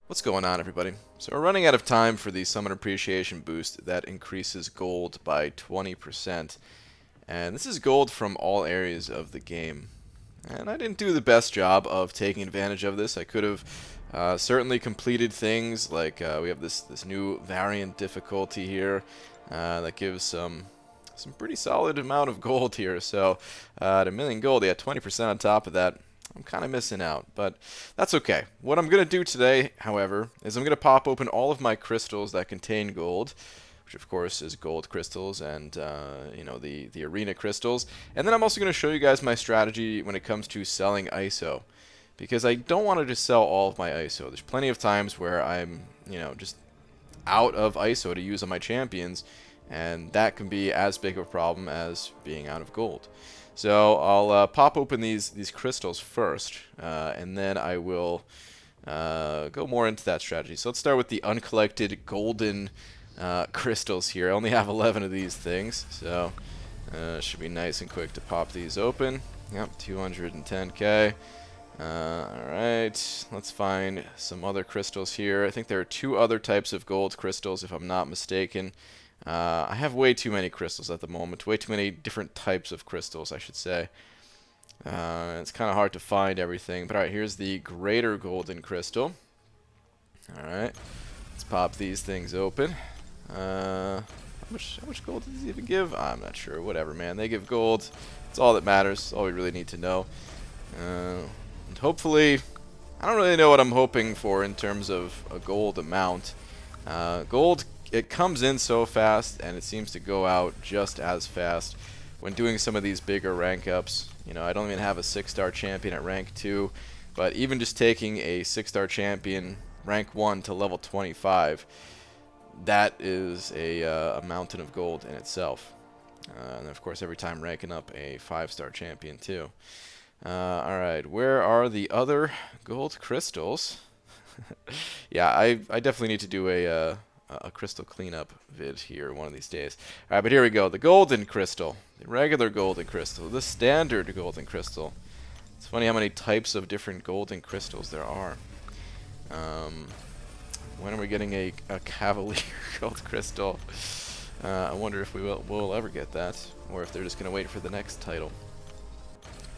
What's going on, everybody? So we're running out of time for the Summon Appreciation boost that increases gold by 20%. And this is gold from all areas of the game. And I didn't do the best job of taking advantage of this. I could have certainly completed things like we have this new variant difficulty here that gives some pretty solid amount of gold here. So at a million gold, yeah, 20% on top of that. I'm kind of missing out, but that's okay. What I'm going to do today, however, is I'm going to pop open all of my crystals that contain gold, which of course is gold crystals and the arena crystals. And then I'm also going to show you guys my strategy when it comes to selling ISO, because I don't want to just sell all of my ISO. There's plenty of times where I'm just out of ISO to use on my champions, and that can be as big of a problem as being out of gold. So I'll pop open these crystals first, and then I will go more into that strategy. So let's start with the uncollected golden crystals here. I only have 11 of these things, so should be nice and quick to pop these open. Yep, 210k. Alright, let's find some other crystals here. I think there are two other types of gold crystals, if I'm not mistaken. I have way too many crystals at the moment. Way too many different types of crystals, I should say. It's kind of hard to find everything. But alright, here's the greater golden crystal. Alright, let's pop these things open. How much gold does it even give? I'm not sure. Whatever, man. They give gold. It's all that matters. It's all we really need to know. And hopefully, I don't really know what I'm hoping for in terms of a gold amount. Gold, it comes in so fast, and it seems to go out just as fast when doing some of these bigger rank ups. You know, I don't even have a 6-star champion at rank 2, but even just taking a 6-star champion rank 1 to level 25, that is a mountain of gold in itself. And of course, every time ranking up a 5-star champion too. Alright, where are the other gold crystals? Yeah, I definitely need to do a crystal cleanup vid here one of these days. Alright, but here we go. The golden crystal. The regular golden crystal. The standard golden crystal. It's funny how many types of different golden crystals there are. When are we getting a Cavalier gold crystal? I wonder if we'll ever get that, or if they're just going to wait for the next title.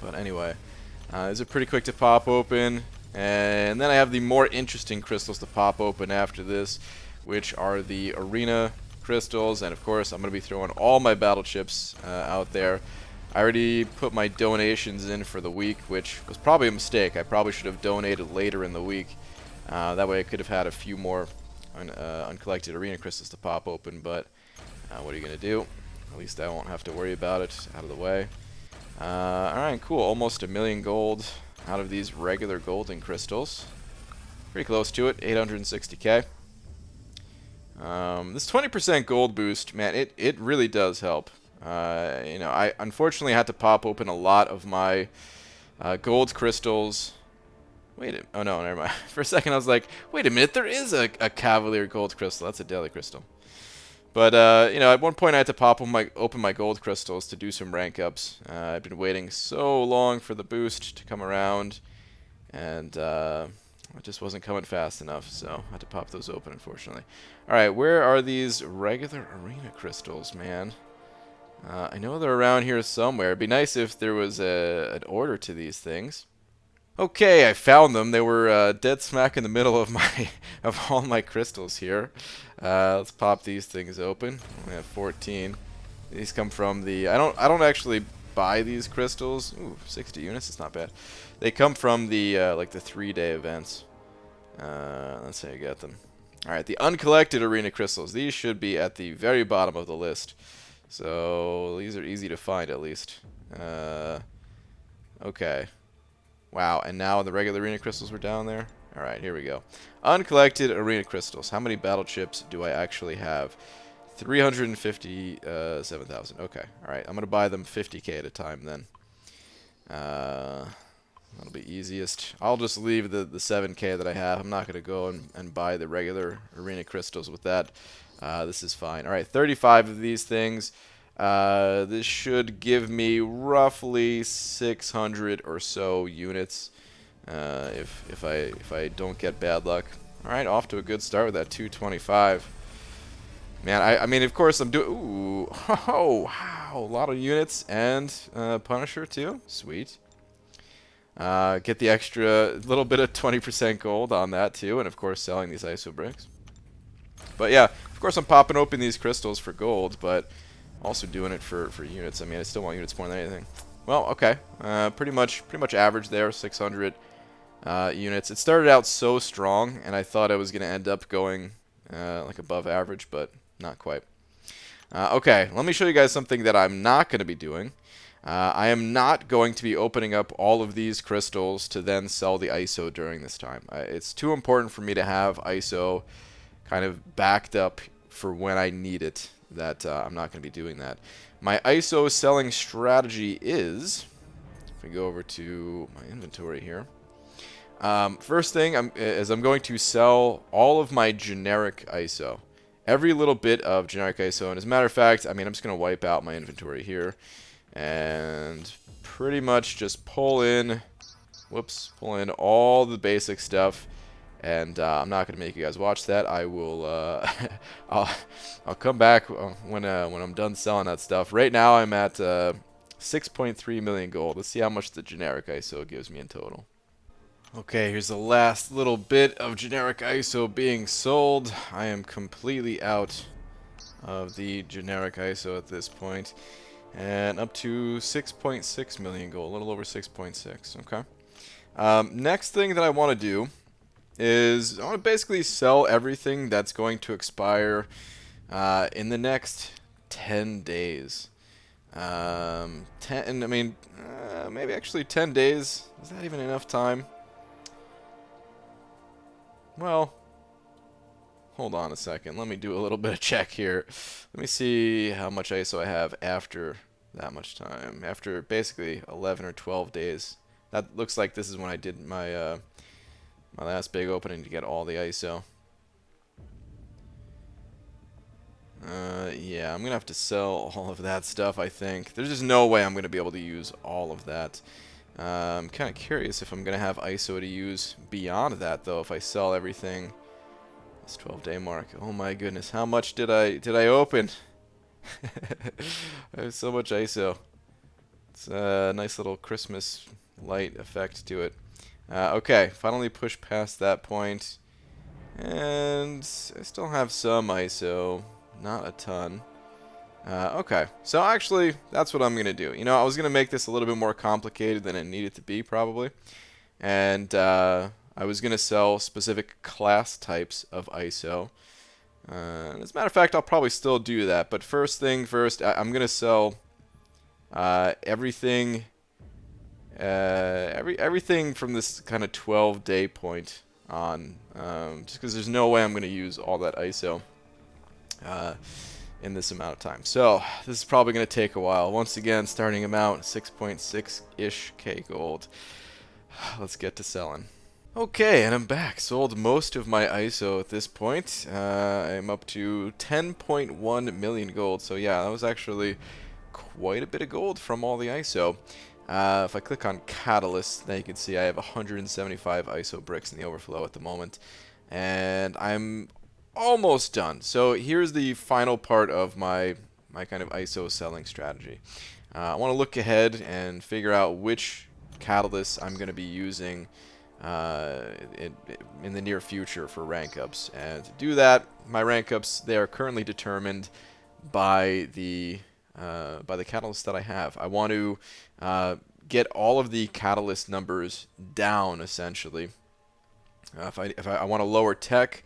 But anyway, these are pretty quick to pop open. And then I have the more interesting crystals to pop open after this, which are the arena crystals. And of course, I'm going to be throwing all my battle chips out there. I already put my donations in for the week, which was probably a mistake. I probably should have donated later in the week. That way I could have had a few more uncollected arena crystals to pop open. But what are you going to do? At least I won't have to worry about it. Out of the way. Alright, cool. Almost a million gold out of these regular golden crystals. Pretty close to it, 860k. This 20% gold boost, man, it really does help. I unfortunately had to pop open a lot of my gold crystals. Oh no, never mind. For a second I was like, wait a minute, there is a Cavalier gold crystal. That's a daily crystal. But, at one point I had to pop open my gold crystals to do some rank ups. I've been waiting so long for the boost to come around, and it just wasn't coming fast enough, so I had to pop those open, unfortunately. Alright, where are these regular arena crystals, man? I know they're around here somewhere. It'd be nice if there was an order to these things. Okay, I found them. They were dead smack in the middle of all my crystals here. Let's pop these things open. We have 14. These come from the. I don't actually buy these crystals. Ooh, 60 units. It's not bad. They come from the like the 3-day events. Let's say I get them. All right, the uncollected arena crystals. These should be at the very bottom of the list. So these are easy to find at least. Okay. Wow, and now the regular arena crystals were down there? Alright, here we go. Uncollected arena crystals. How many battle chips do I actually have? 357,000. Okay, alright. I'm going to buy them 50k at a time then. That'll be easiest. I'll just leave the 7k that I have. I'm not going to go and buy the regular arena crystals with that. This is fine. Alright, 35 of these things. This should give me roughly 600 or so units if I don't get bad luck. All right, off to a good start with that 225. Man, I mean, of course, I'm doing... Ooh, oh, wow, a lot of units and Punisher, too. Sweet. Get the extra little bit of 20% gold on that, too, and, of course, selling these ISO bricks. But, yeah, of course, I'm popping open these crystals for gold, but also doing it for units. I mean, I still want units more than anything. Well, okay. Pretty much average there, 600 units. It started out so strong, and I thought I was going to end up going like above average, but not quite. Okay, let me show you guys something that I'm not going to be doing. I am not going to be opening up all of these crystals to then sell the ISO during this time. It's too important for me to have ISO kind of backed up for when I need it, that I'm not going to be doing that. My ISO selling strategy is, if we go over to my inventory here, first thing is I'm going to sell all of my generic ISO. Every little bit of generic ISO. And as a matter of fact, I mean, I'm just going to wipe out my inventory here and pretty much just pull in all the basic stuff. And I'm not going to make you guys watch that. I will, I'll come back when I'm done selling that stuff. Right now I'm at 6.3 million gold. Let's see how much the generic ISO gives me in total. Okay, here's the last little bit of generic ISO being sold. I am completely out of the generic ISO at this point. And up to 6.6 million gold, a little over 6.6, okay. Next thing that I want to do is I want to basically sell everything that's going to expire in the next 10 days. I mean, maybe actually 10 days. Is that even enough time? Well, hold on a second. Let me do a little bit of check here. Let me see how much ISO I have after that much time. After basically 11 or 12 days. That looks like this is when I did my my last big opening to get all the ISO. Yeah, I'm going to have to sell all of that stuff, I think. There's just no way I'm going to be able to use all of that. I'm kind of curious if I'm going to have ISO to use beyond that, though, if I sell everything. This 12-day mark. Oh my goodness, how much did I open? I have so much ISO. It's a nice little Christmas light effect to it. Okay, finally pushed past that point. And I still have some ISO, not a ton. Okay, so actually, that's what I'm going to do. You know, I was going to make this a little bit more complicated than it needed to be, probably. And I was going to sell specific class types of ISO. As a matter of fact, I'll probably still do that. But first thing first, I'm going to sell everything everything from this kind of 12-day point on. Just because there's no way I'm going to use all that ISO in this amount of time. So this is probably going to take a while. Once again, starting amount 6.6-ish K gold. Let's get to selling. Okay, and I'm back. Sold most of my ISO at this point. I'm up to 10.1 million gold. So yeah, that was actually quite a bit of gold from all the ISO. If I click on Catalyst, then you can see I have 175 ISO bricks in the overflow at the moment. And I'm almost done. So here's the final part of my kind of ISO selling strategy. I want to look ahead and figure out which catalysts I'm going to be using in the near future for rank ups. And to do that, my rank ups, they are currently determined by the catalysts that I have. I want to get all of the catalyst numbers down, essentially. If I want to lower tech,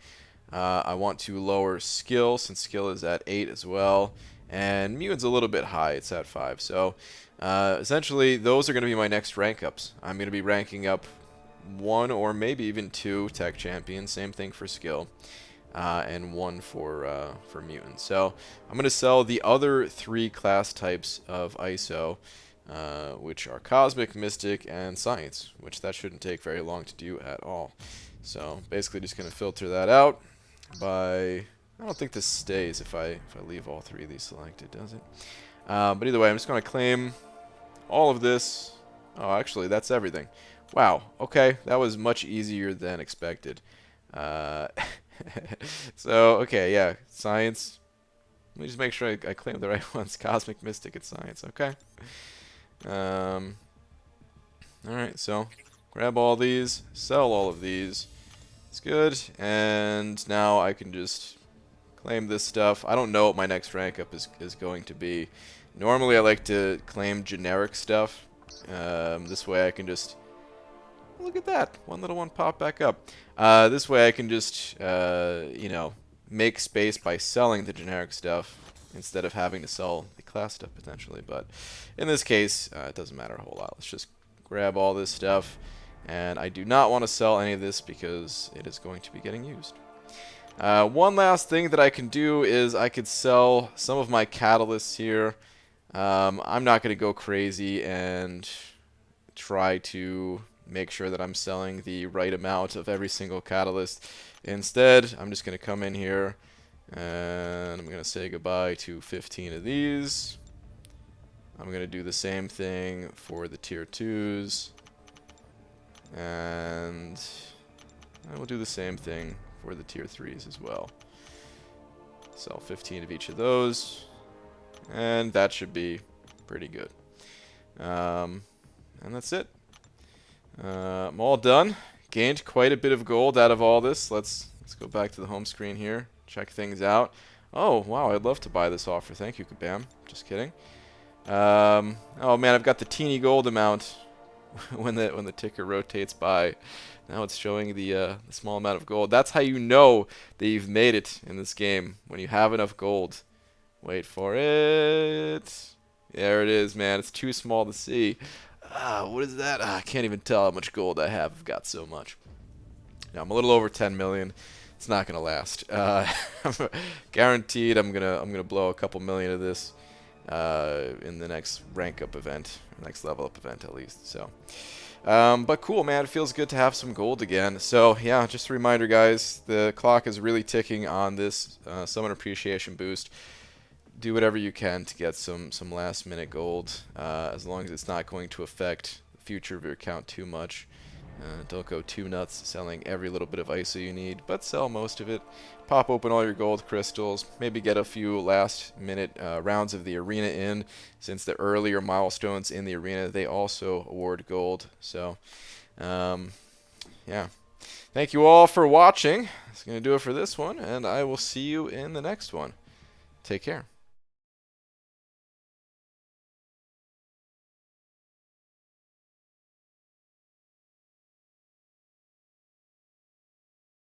I want to lower skill, since skill is at 8 as well. And mutant's a little bit high, it's at 5. So essentially, those are going to be my next rank ups. I'm going to be ranking up 1 or maybe even 2 tech champions, same thing for skill. And 1 for mutant. So I'm going to sell the other 3 class types of ISO, which are Cosmic, Mystic, and Science, which that shouldn't take very long to do at all. So basically just going to filter that out by... I don't think this stays if I leave all 3 of these selected, does it? But either way, I'm just going to claim all of this. Oh, actually, that's everything. Wow, okay, that was much easier than expected. Uh, so, okay, yeah, science. Let me just make sure I claim the right ones. Cosmic, Mystic, and Science. Okay. Um, all right, so grab all these, sell all of these. It's good, and now I can just claim this stuff. I don't know what my next rank up is going to be. Normally, I like to claim generic stuff. This way, I can just look at that. One little one pop back up. This way I can just, you know, make space by selling the generic stuff instead of having to sell the class stuff potentially. But in this case, it doesn't matter a whole lot. Let's just grab all this stuff. And I do not want to sell any of this because it is going to be getting used. One last thing that I can do is I could sell some of my catalysts here. I'm not going to go crazy and try to make sure that I'm selling the right amount of every single catalyst. Instead, I'm just going to come in here and I'm going to say goodbye to 15 of these. I'm going to do the same thing for the tier 2s. And I will do the same thing for the tier 3s as well. Sell 15 of each of those. And that should be pretty good. And that's it. I'm all done. Gained quite a bit of gold out of all this. Let's go back to the home screen here. Check things out. Oh, wow, I'd love to buy this offer. Thank you, Kabam. Just kidding. Oh man, I've got the teeny gold amount when the ticker rotates by. Now it's showing the small amount of gold. That's how you know that you've made it in this game, when you have enough gold. Wait for it. There it is, man. It's too small to see. What is that? I can't even tell how much gold I have. I've got so much. Now, I'm a little over 10 million. It's not gonna last. Guaranteed, I'm gonna blow a couple million of this in the next rank up event, or next level up event at least. So, but cool, man. It feels good to have some gold again. So yeah, just a reminder, guys. The clock is really ticking on this Summon Appreciation boost. Do whatever you can to get some last minute gold, as long as it's not going to affect the future of your account too much. Don't go too nuts selling every little bit of ISO you need, but sell most of it. Pop open all your gold crystals, maybe get a few last minute rounds of the arena in, since the earlier milestones in the arena, they also award gold. So yeah, thank you all for watching. That's going to do it for this one, and I will see you in the next one. Take care.